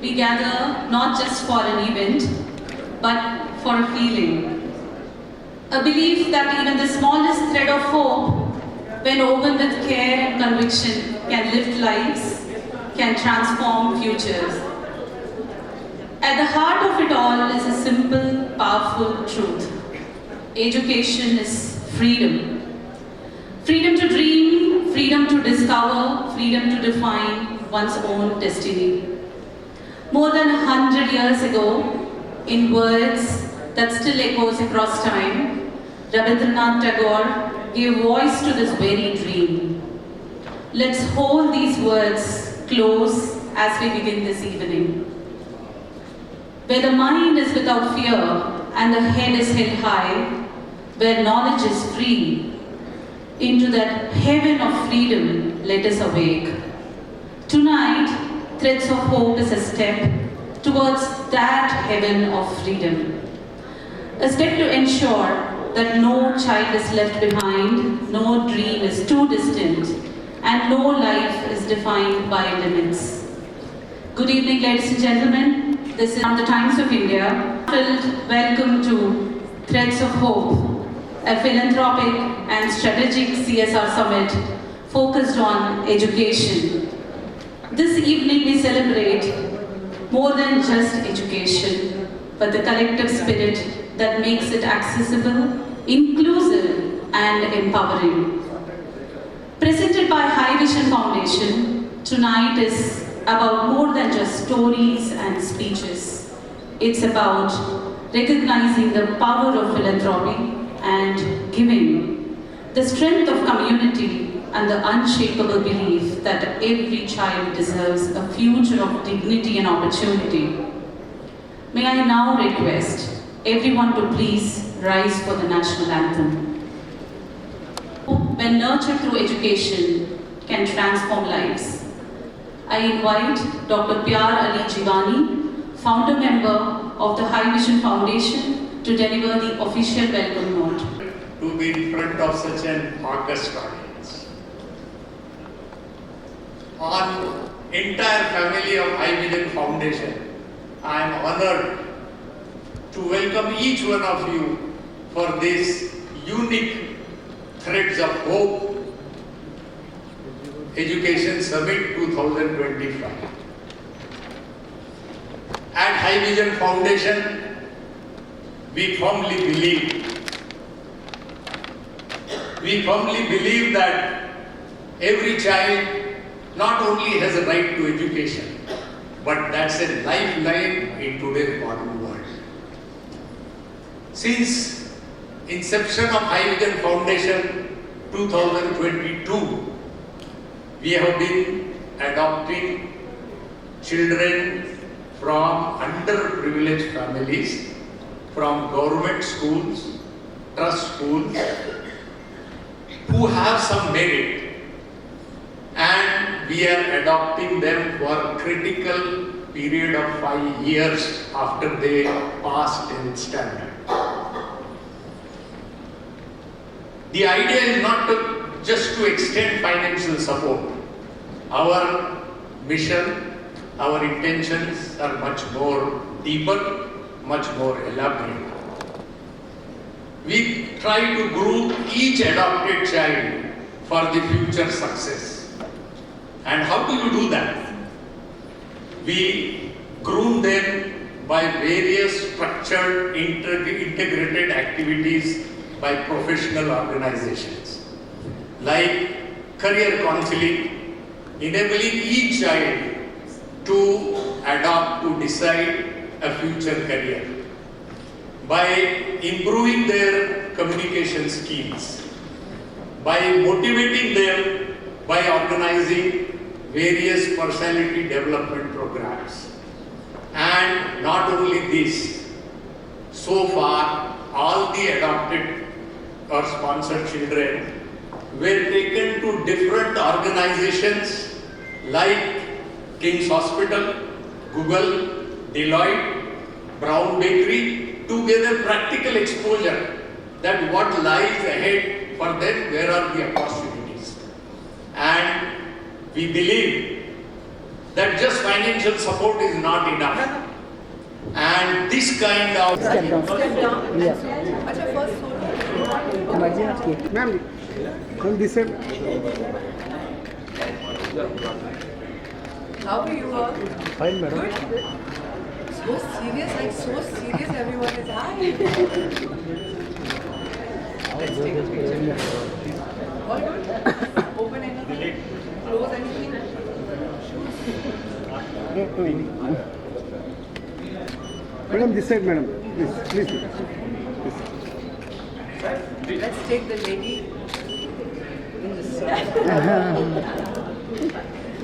We gather not just for an event, but for a feeling. A belief that even the smallest thread of hope, when woven with care and conviction, can lift lives, can transform futures. At the heart of it all is a simple, powerful truth. Education is freedom. Freedom to dream, freedom to discover, freedom to define one's own destiny. More than 100 years ago, in words that still echoes across time, Rabindranath Tagore gave voice to this very dream. Let's hold these words close as we begin this evening. Where the mind is without fear and the head is held high, where knowledge is free, into that heaven of freedom let us awake. Tonight, Threads of Hope is a step towards that heaven of freedom. A step to ensure that no child is left behind, no dream is too distant, and no life is defined by limits. Good evening, ladies and gentlemen. This is from the Times of India. Welcome to Threads of Hope, a philanthropic and strategic CSR summit focused on education. This evening we celebrate more than just education, but the collective spirit that makes it accessible, inclusive, and empowering. Presented by High Vision Foundation, tonight is about more than just stories and speeches. It's about recognizing the power of philanthropy and giving, the strength of community, and the unshakable belief that every child deserves a future of dignity and opportunity. May I now request everyone to please rise for the national anthem. When nurtured through education, can transform lives. I invite Dr. Pyar Ali Jivani, founder member of the High Vision Foundation, to deliver the official welcome note. To be in front of such an august audience. On entire family of High Vision Foundation, I am honored to welcome each one of you for this unique Threads of Hope Education Summit 2025. At High Vision Foundation, we firmly believe that every child not only has a right to education, but that's a lifeline in today's modern world. Since inception of High Vision Foundation 2022, we have been adopting children from underprivileged families, from government schools, trust schools, who have some merit, and we are adopting them for a critical period of 5 years after they pass 10th standard. The idea is not just to extend financial support. Our mission, our intentions are much more deeper, much more elaborate. We try to groom each adopted child for the future success. And how do you do that? We groom them by various structured, integrated activities by professional organizations, like career counseling, enabling each child to adopt to decide a future career, by improving their communication skills, by motivating them by organizing various personality development programs. And not only this, so far all the adopted or sponsored children were taken to different organizations like King's Hospital, Google, Deloitte, Brown Bakery, to get a practical exposure that what lies ahead for them, where are the opportunities. And we believe that just financial support is not enough. And this kind of Ma'am, from this side. How are you all? Fine, madam. Good. So serious, like so serious. Everyone is hi. Let's take a picture. All good. Open anything. Close anything. Madam, this side, madam. Please, please. Let's take the lady in the side.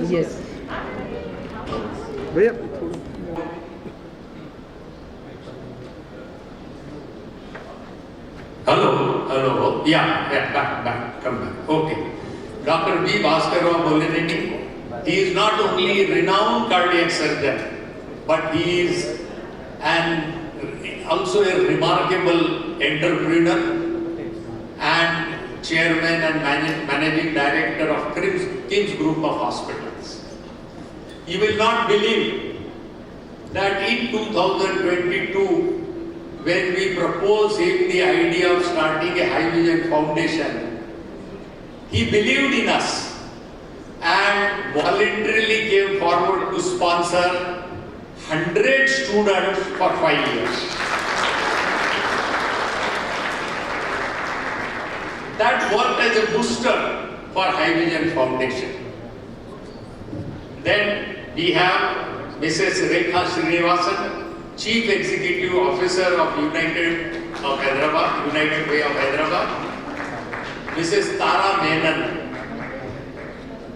Yes. Bhaiya. Hello. Yeah, back, come back. Okay. Dr. B. Bhaskar Bollineni, he is not only a renowned cardiac surgeon, but he is also a remarkable entrepreneur and chairman and managing director of King's Group of Hospitals. You will not believe that in 2022, when we proposed him the idea of starting a High Vision Foundation, he believed in us and voluntarily came forward to sponsor 100 students for 5 years. That worked as a booster for High Vision Foundation. Then we have Mrs. Rekha Srinivasan, Chief Executive Officer of United Way of Hyderabad. Mrs. Tara Menon,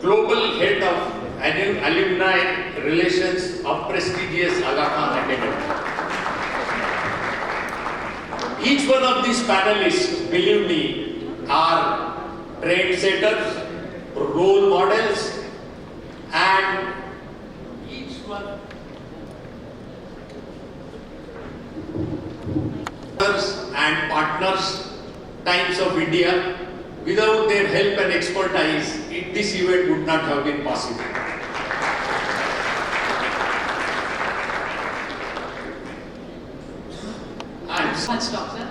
Global Head of Alumni Relations of prestigious Aga Khan Academy. Each one of these panelists, believe me, are trendsetters, role models, and each one and partners, Times of India. Without their help and expertise, this event would not have been possible. Much, Doctor.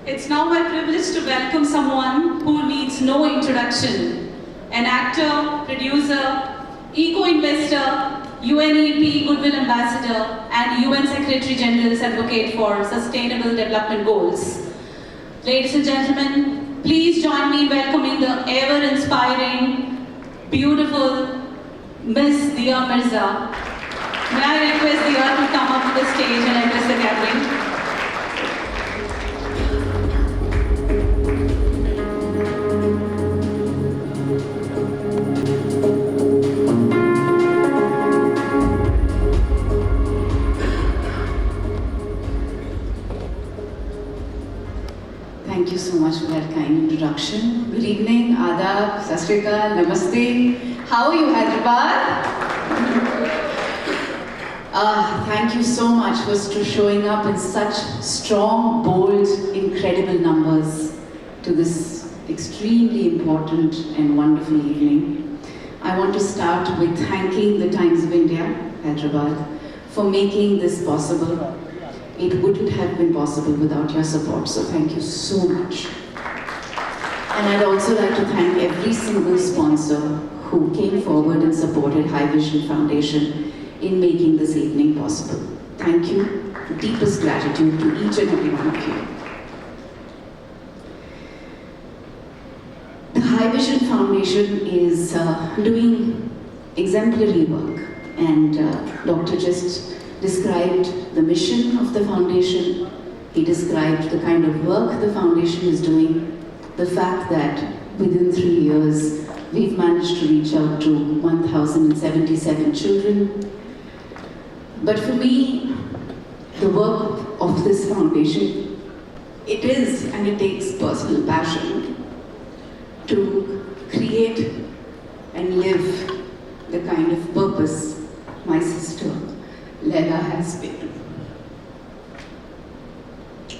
It's now my privilege to welcome someone who needs no introduction. An actor, producer, eco-investor, UNEP Goodwill Ambassador, and UN Secretary General's Advocate for Sustainable Development Goals. Ladies and gentlemen, please join me in welcoming the ever-inspiring, beautiful Miss Dia Mirza. May I request Dia to come up to the stage and address the gathering? Thank you so much for that kind introduction. Good evening, Adab, Sat Sri Akal, Namaste. How are you, Hyderabad? Thank you so much for showing up in such strong, bold, incredible numbers to this extremely important and wonderful evening. I want to start with thanking the Times of India, Hyderabad, for making this possible. It wouldn't have been possible without your support, so thank you so much. And I'd also like to thank every single sponsor who came forward and supported High Vision Foundation in making this evening possible. Thank you. Deepest gratitude to each and every one of you. High Vision Foundation is doing exemplary work, and Doctor just described the mission of the foundation. He described the kind of work the foundation is doing, the fact that within 3 years we've managed to reach out to 1,077 children. But for me, the work of this foundation, it is and it takes personal passion to create and live the kind of purpose my sister Leila has been.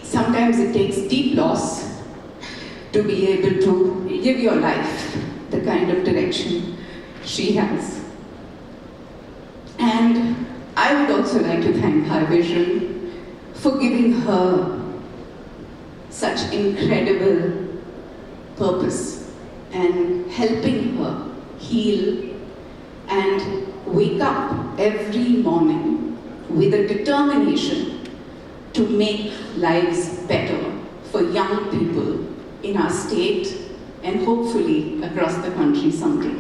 Sometimes it takes deep loss to be able to give your life the kind of direction she has. And I would also like to thank High Vision for giving her such incredible purpose and helping her heal and wake up every morning with a determination to make lives better for young people in our state and hopefully across the country someday.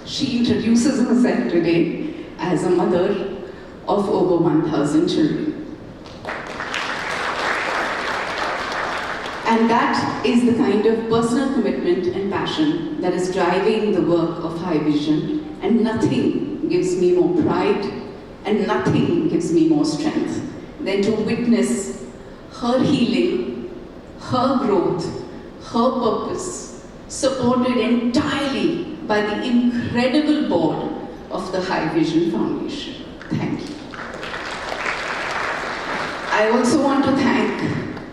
She introduces herself today as a mother of over 1,000 children. And that is the kind of personal commitment and passion that is driving the work of High Vision, and nothing gives me more pride and nothing gives me more strength than to witness her healing, her growth, her purpose, supported entirely by the incredible board of the High Vision Foundation. Thank you. I also want to thank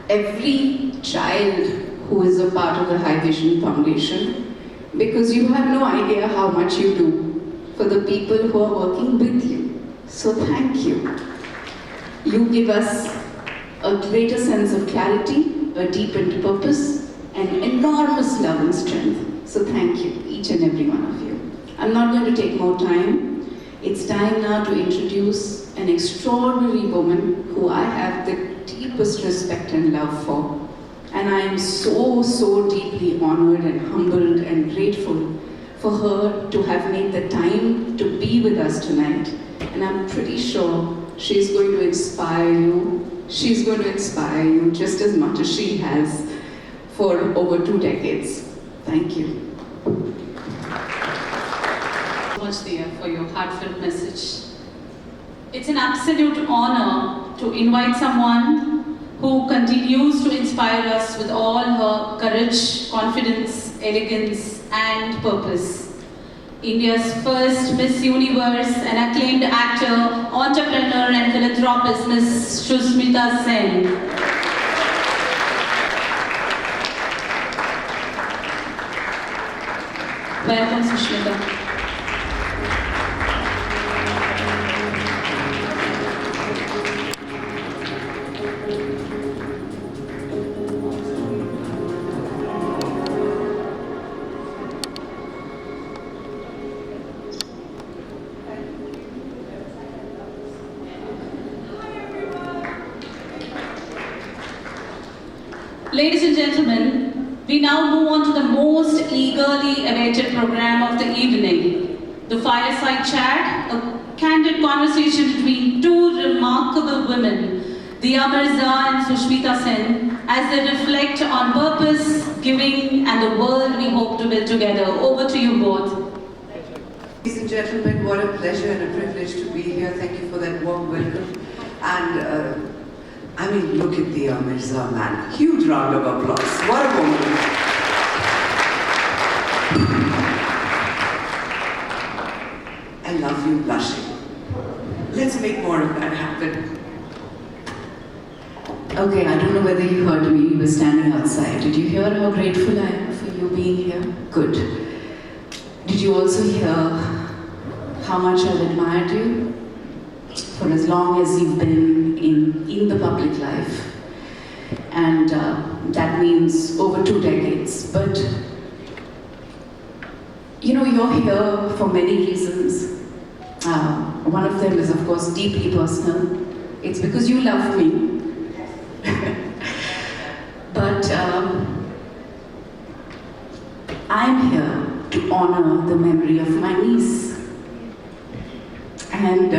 every child who is a part of the High Vision Foundation, because you have no idea how much you do for the people who are working with you. So thank you. You give us a greater sense of clarity, a deepened purpose, and enormous love and strength. So thank you, each and every one of you. I'm not going to take more time. It's time now to introduce an extraordinary woman who I have the deepest respect and love for. And I am so, so deeply honored and humbled and grateful for her to have made the time to be with us tonight. And I'm pretty sure she's going to inspire you. She's going to inspire you just as much as she has for over 2 decades. Thank you. Much there for your heartfelt message. It's an absolute honor to invite someone who continues to inspire us with all her courage, confidence, elegance, and purpose. India's first Miss Universe and acclaimed actor, entrepreneur, and philanthropist, Ms. Sushmita Sen. Welcome, Sushmita. Ladies and gentlemen, we now move on to the most eagerly awaited program of the evening, the Fireside Chat, a candid conversation between two remarkable women, Diya Mirza and Sushmita Sen, as they reflect on purpose, giving, and the world we hope to build together. Over to you both. Ladies and gentlemen, what a pleasure and a privilege to be here. Thank you for that warm welcome. And I mean, look at Diya Mirza, man. Huge round of applause. What a woman. I love you blushing. Let's make more of that happen. Okay, I don't know whether you heard me. You were standing outside. Did you hear how grateful I am for you being here? Good. Did you also hear how much I've admired you for as long as you've been in the public life? And that means over 2 decades. But you know, you're here for many reasons. One of them is, of course, deeply personal. It's because you love me. But I'm here to honor the memory of my niece. And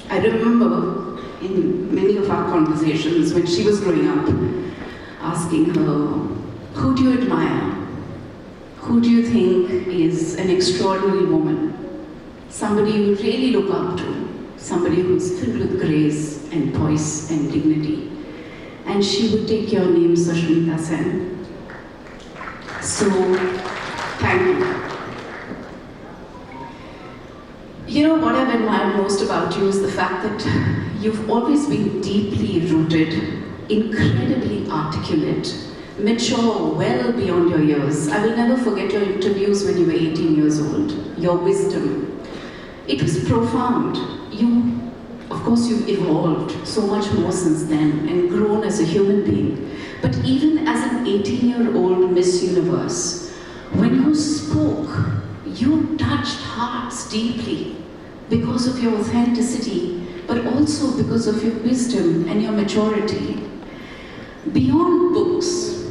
I remember in many of our conversations when she was growing up, asking her, who do you admire? Who do you think is an extraordinary woman? Somebody you really look up to, somebody who's filled with grace and poise and dignity. And she would take your name, Sushmita Sen. So, thank you. You know, what I've admired most about you is the fact that you've always been deeply rooted, incredibly articulate, mature, well beyond your years. I will never forget your interviews when you were 18 years old. Your wisdom. It was profound. Of course, you've evolved so much more since then and grown as a human being. But even as an 18-year-old Miss Universe, when you spoke, you touched hearts deeply because of your authenticity, but also because of your wisdom and your maturity. Beyond books,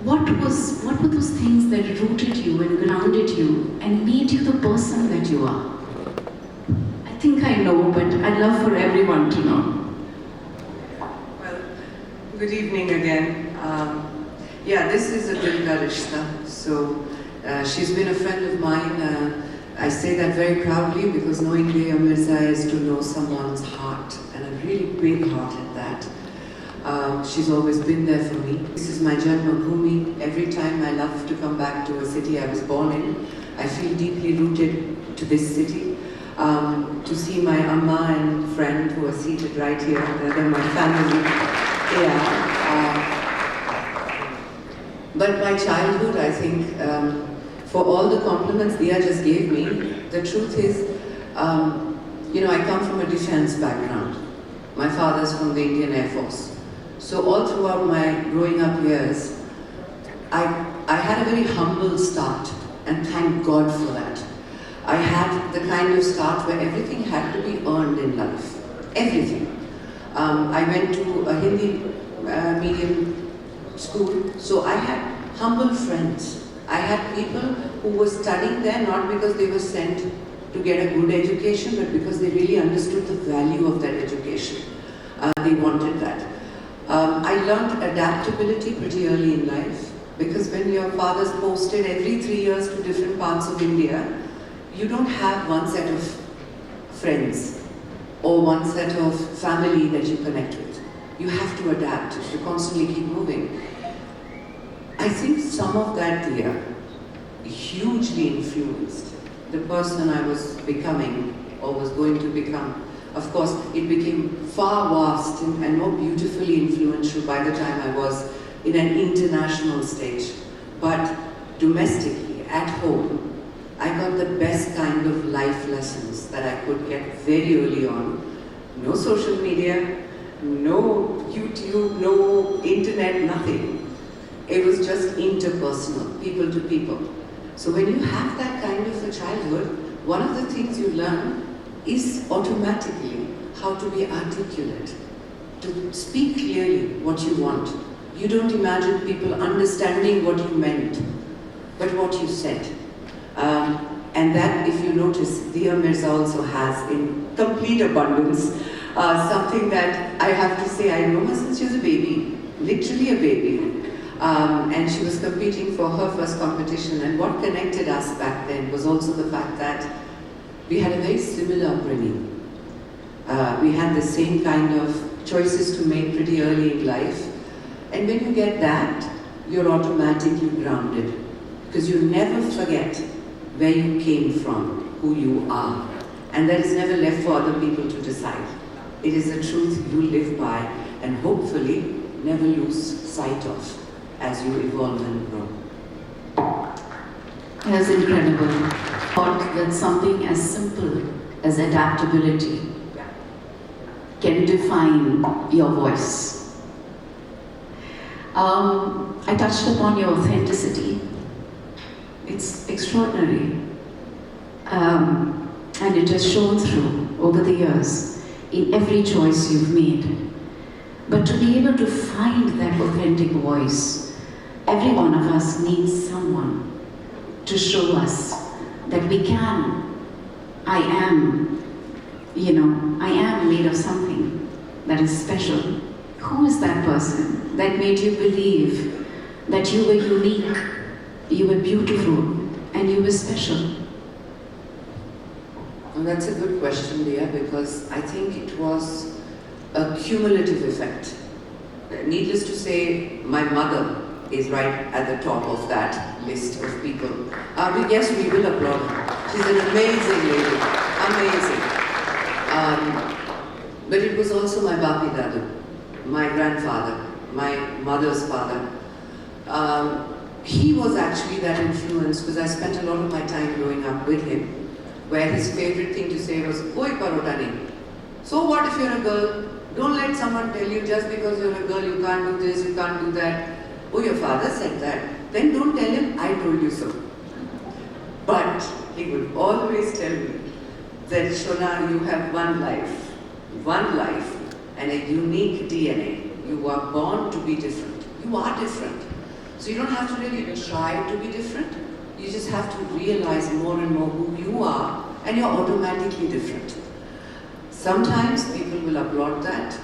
what were those things that rooted you and grounded you and made you the person that you are? I think I know, but I'd love for everyone to know. Well, good evening again. Yeah, this is a Dil Ka Rishta. So she's been a friend of mine. I say that very proudly because knowing Leah Mirza is to know someone's heart, and a really big heart at that. She's always been there for me. This is my Janmabhoomi. Every time I love to come back to a city I was born in, I feel deeply rooted to this city. To see my Amma and friend who are seated right here, they're my family. Yeah. But my childhood, I think, for all the compliments Dia just gave me, the truth is, you know, I come from a defense background. My father's from the Indian Air Force. So all throughout my growing up years, I had a very humble start, and thank God for that. I had the kind of start where everything had to be earned in life. Everything. I went to a Hindi medium school, so I had humble friends. I had people who were studying there not because they were sent to get a good education, but because they really understood the value of that education. They wanted that. I learned adaptability pretty early in life, because when your father's posted every 3 years to different parts of India, you don't have one set of friends or one set of family that you connect with. You have to adapt, to constantly keep moving. I think some of that year hugely influenced the person I was becoming or was going to become. Of course, it became far vast and more beautifully influential by the time I was in an international stage. But domestically, at home, I got the best kind of life lessons that I could get very early on. No social media, no YouTube, no internet, nothing. It was just interpersonal, people to people. So when you have that kind of a childhood, one of the things you learn is automatically how to be articulate, to speak clearly what you want. You don't imagine people understanding what you meant, but what you said. And that, if you notice, Dia Mirza also has in complete abundance. Something that I have to say, I know her since she was a baby, literally a baby. And she was competing for her first competition. And what connected us back then was also the fact that we had a very similar upbringing. We had the same kind of choices to make pretty early in life. And when you get that, you're automatically grounded. Because you never forget where you came from, who you are. And that is never left for other people to decide. It is a truth you live by and hopefully never lose sight of as you evolve and grow. That's incredible. Thought that something as simple as adaptability can define your voice. I touched upon your authenticity. It's extraordinary. And it has shown through over the years. in every choice you've made. But to be able to find that authentic voice, every one of us needs someone to show us that we can. I am made of something that is special. Who is that person that made you believe that you were unique, you were beautiful, and you were special? Well, that's a good question, Leah, because I think it was a cumulative effect. Needless to say, my mother is right at the top of that list of people. Yes, we will applaud her. She's an amazing lady, amazing. But it was also my Bapi Dadu, my grandfather, my mother's father. He was actually that influence because I spent a lot of my time growing up with him, where his favorite thing to say was, "Koi parota nahi." So what if you're a girl? Don't let someone tell you just because you're a girl you can't do this, you can't do that. Oh, your father said that. Then don't tell him, I told you so. But he would always tell me that, Shona, you have one life, and a unique DNA. You are born to be different. You are different. So you don't have to really try to be different. You just have to realize more and more who you are, and you're automatically different. Sometimes people will applaud that.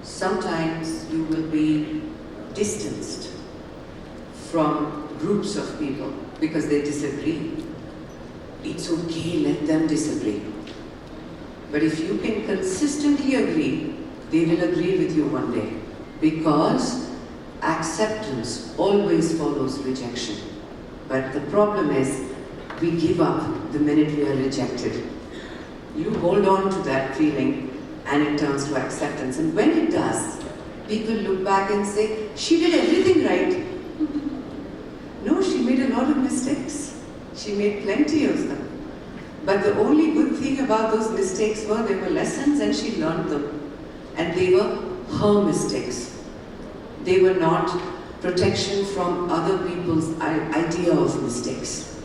Sometimes you will be distanced from groups of people because they disagree. It's okay, let them disagree. But if you can consistently agree, they will agree with you one day. Because acceptance always follows rejection. But the problem is, we give up the minute we are rejected. You hold on to that feeling and it turns to acceptance. And when it does, people look back and say, she did everything right. No, she made a lot of mistakes. She made plenty of them. But the only good thing about those mistakes were they were lessons and she learned them. And they were her mistakes. They were not protection from other people's idea of mistakes.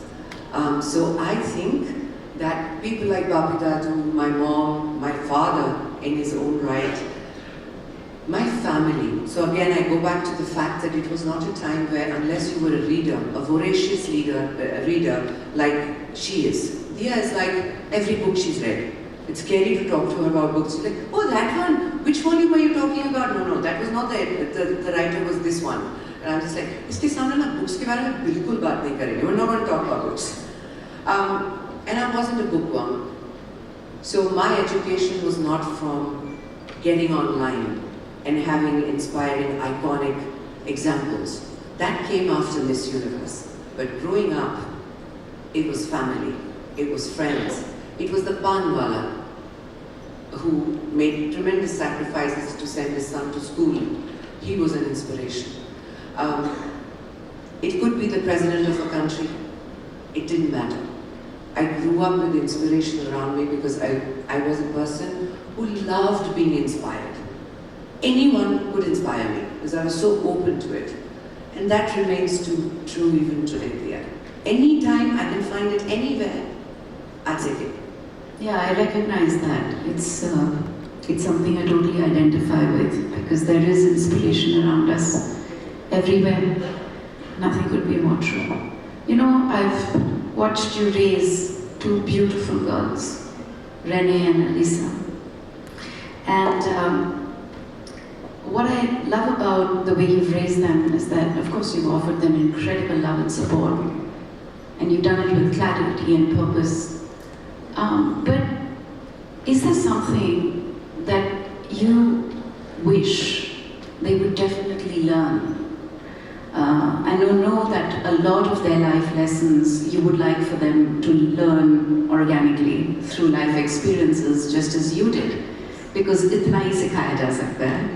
So I think that people like Bapi Dadu, my mom, my father in his own right, my family. So again, I go back to the fact that it was not a time where, unless you were a reader, a voracious reader like she is. Dia is like every book she's read. It's scary to talk to her about books. She's like, oh, that one. Which volume are you talking about? No, that was not the writer was this one. And I'm just like, इसके सामने ना books के बारे में बिल्कुल बात नहीं करेंगे. We're not going to talk about books. And I wasn't a bookworm. So my education was not from getting online and having inspiring, iconic examples. That came after Miss Universe. But growing up, it was family, it was friends, it was the Panwala who made tremendous sacrifices to send his son to school. He was an inspiration. It could be the president of a country. It didn't matter. I grew up with inspiration around me because I was a person who loved being inspired. Anyone could inspire me because I was so open to it. And that remains true even today, Priya. Anytime I can find it anywhere, I'll take it. Yeah, I recognize that. It's something I totally identify with because there is inspiration around us everywhere. Nothing could be more true. You know, I've watched you raise two beautiful girls, Renee and Elisa. And what I love about the way you've raised them is that, of course, you've offered them incredible love and support, and you've done it with clarity and purpose. But is there something that you wish they would definitely learn? I know that a lot of their life lessons you would like for them to learn organically through life experiences, just as you did, because itna hi sikhaya ja sakta hai.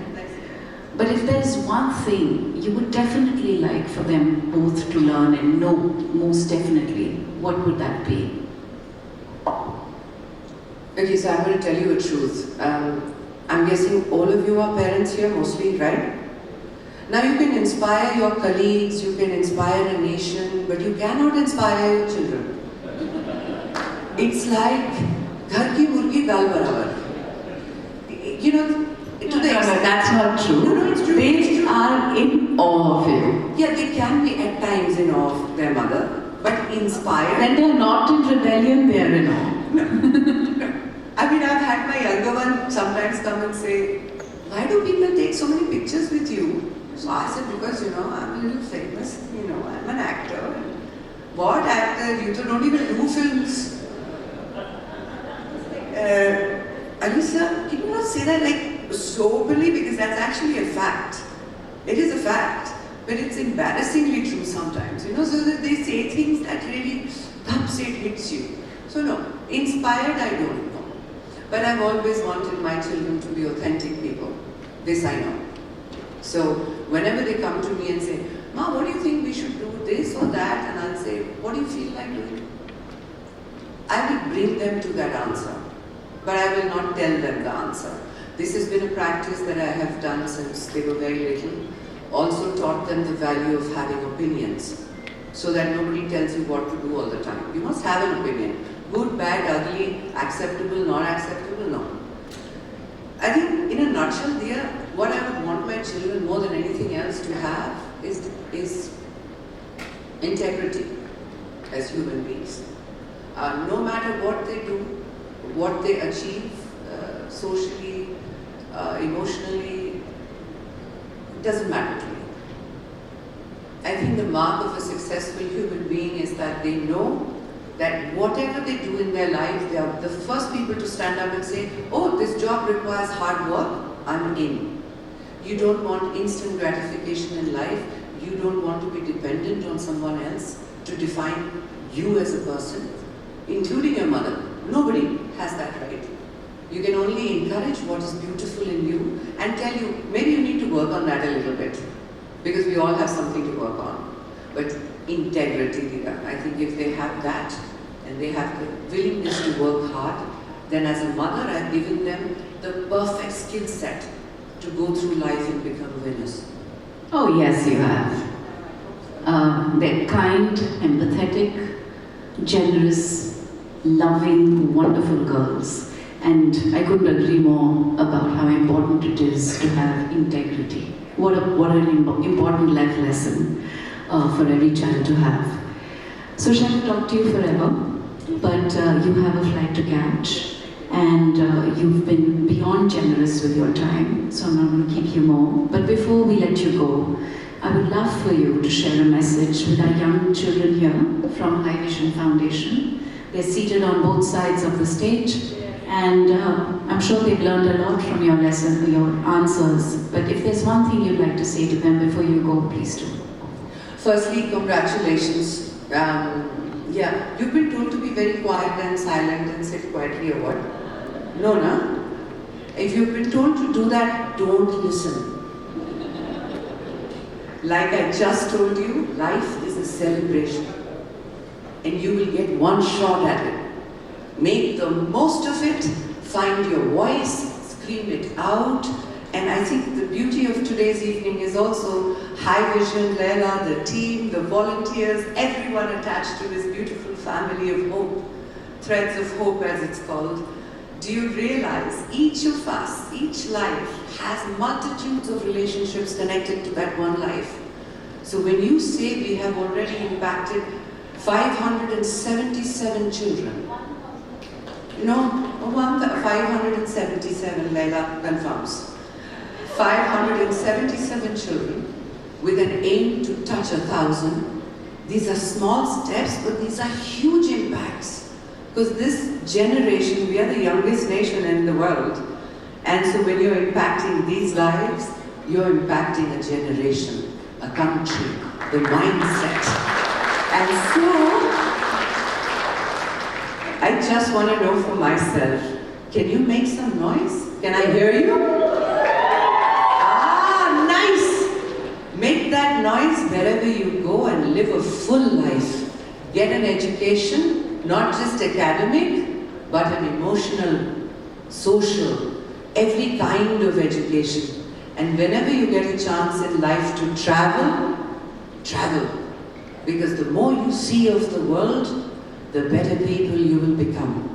But if there's one thing you would definitely like for them both to learn and know most definitely, what would that be? Okay, so I'm going to tell you a truth. I'm guessing all of you are parents here, mostly, right? Now you can inspire your colleagues, you can inspire a nation, but you cannot inspire your children. It's like ghar ki murgi dal barabar. you know, to the extent. that's not true. No, no, it's true. They It's true. are in awe of you. Yeah, they can be at times in awe of their mother, but inspired. When they're not in rebellion, they're in awe. I mean, I've had my younger one sometimes come and say, why do people take so many pictures with you? So I said, because, you know, I'm a little famous, you know, I'm an actor. What actor? You don't even do films. Alisa, can you not say that like soberly? Because that's actually a fact. It is a fact. But it's embarrassingly true sometimes, you know, so that they say things that really thumps it, hits you. So no, inspired I don't know. But I've always wanted my children to be authentic people. This I know. So whenever they come to me and say, Ma, what do you think we should do, this or that? And I'll say, what do you feel like doing? I will bring them to that answer. But I will not tell them the answer. This has been a practice that I have done since they were very little. Also taught them the value of having opinions, so that nobody tells you what to do all the time. You must have an opinion. Good, bad, ugly, acceptable, not acceptable, no. I think in a nutshell, dear, what I would want my children more than anything else to have is integrity as human beings. No matter what they do, what they achieve socially, emotionally, it doesn't matter to me. I think the mark of a successful human being is that they know that whatever they do in their life, they are the first people to stand up and say, oh, this job requires hard work, I'm in. You don't want instant gratification in life. You don't want to be dependent on someone else to define you as a person, including your mother. Nobody has that right. You can only encourage what is beautiful in you and tell you, maybe you need to work on that a little bit, because we all have something to work on. But integrity, Dira, I think if they have that and they have the willingness to work hard, then as a mother, I've given them the perfect skill set to go through life and become winners. Oh, yes, you have. They're kind, empathetic, generous, loving, wonderful girls. And I couldn't agree more about how important it is to have integrity. What an important life lesson for every child to have. So shall I talk to you forever? But you have a flight to catch, and you've been beyond generous with your time, so I'm not going to keep you more. But before we let you go, I would love for you to share a message with our young children here from High Vision Foundation. They're seated on both sides of the stage, and I'm sure they've learned a lot from your lesson, your answers. But if there's one thing you'd like to say to them before you go, please do. Firstly, congratulations. Yeah, you've been told to be very quiet and silent and sit quietly or what? No, no. If you've been told to do that, don't listen. Like I just told you, life is a celebration. And you will get one shot at it. Make the most of it, find your voice, scream it out. And I think the beauty of today's evening is also High Vision, Leila, the team, the volunteers, everyone attached to this beautiful family of hope, Threads of Hope as it's called. Do you realize each of us, each life has multitudes of relationships connected to that one life? So when you say we have already impacted 577 children, you know, 577, Leila confirms. 577 children with an aim to touch 1,000. These are small steps, but these are huge impacts. Because this generation, we are the youngest nation in the world. And so when you're impacting these lives, you're impacting a generation, a country, the mindset. And so, I just want to know for myself, can you make some noise? Can I hear you? Make that noise wherever you go and live a full life. Get an education, not just academic, but an emotional, social, every kind of education. And whenever you get a chance in life to travel, travel. Because the more you see of the world, the better people you will become.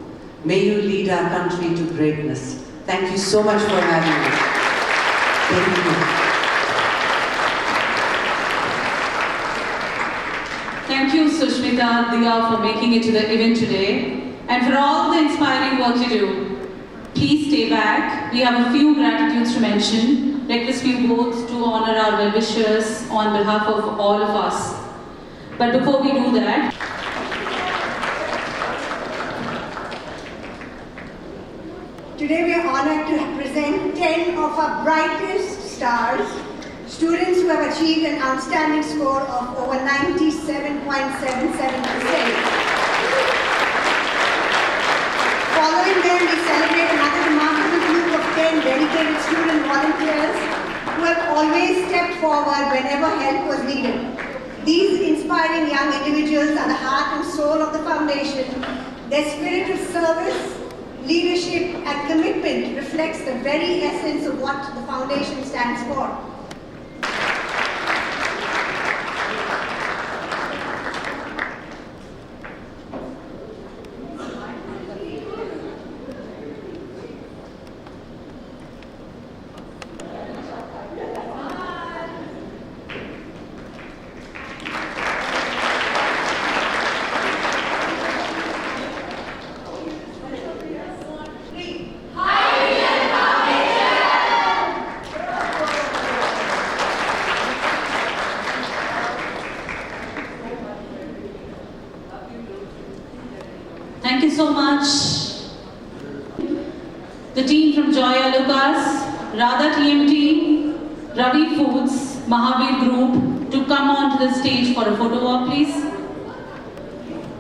May you lead our country to greatness. Thank you so much for having me. Thank you. Thank you, Sushmita, Diya, for making it to the event today, and for all the inspiring work you do. Please stay back. We have a few gratitudes to mention. Request you both to honor our well-wishers on behalf of all of us. But before we do that, today we are honored to present 10 of our brightest stars, students who have achieved an outstanding score of over 97.77%. Following them, we celebrate another remarkable group of 10 dedicated student volunteers who have always stepped forward whenever help was needed. These inspiring young individuals are the heart and soul of the foundation. Their spirit of service, leadership and commitment reflects the very essence of what the foundation stands for. thank you so much. The team from Joya Lucas, Radha TMT, Ravi Foods, Mahavir Group to come on to the stage for a photo walk, please.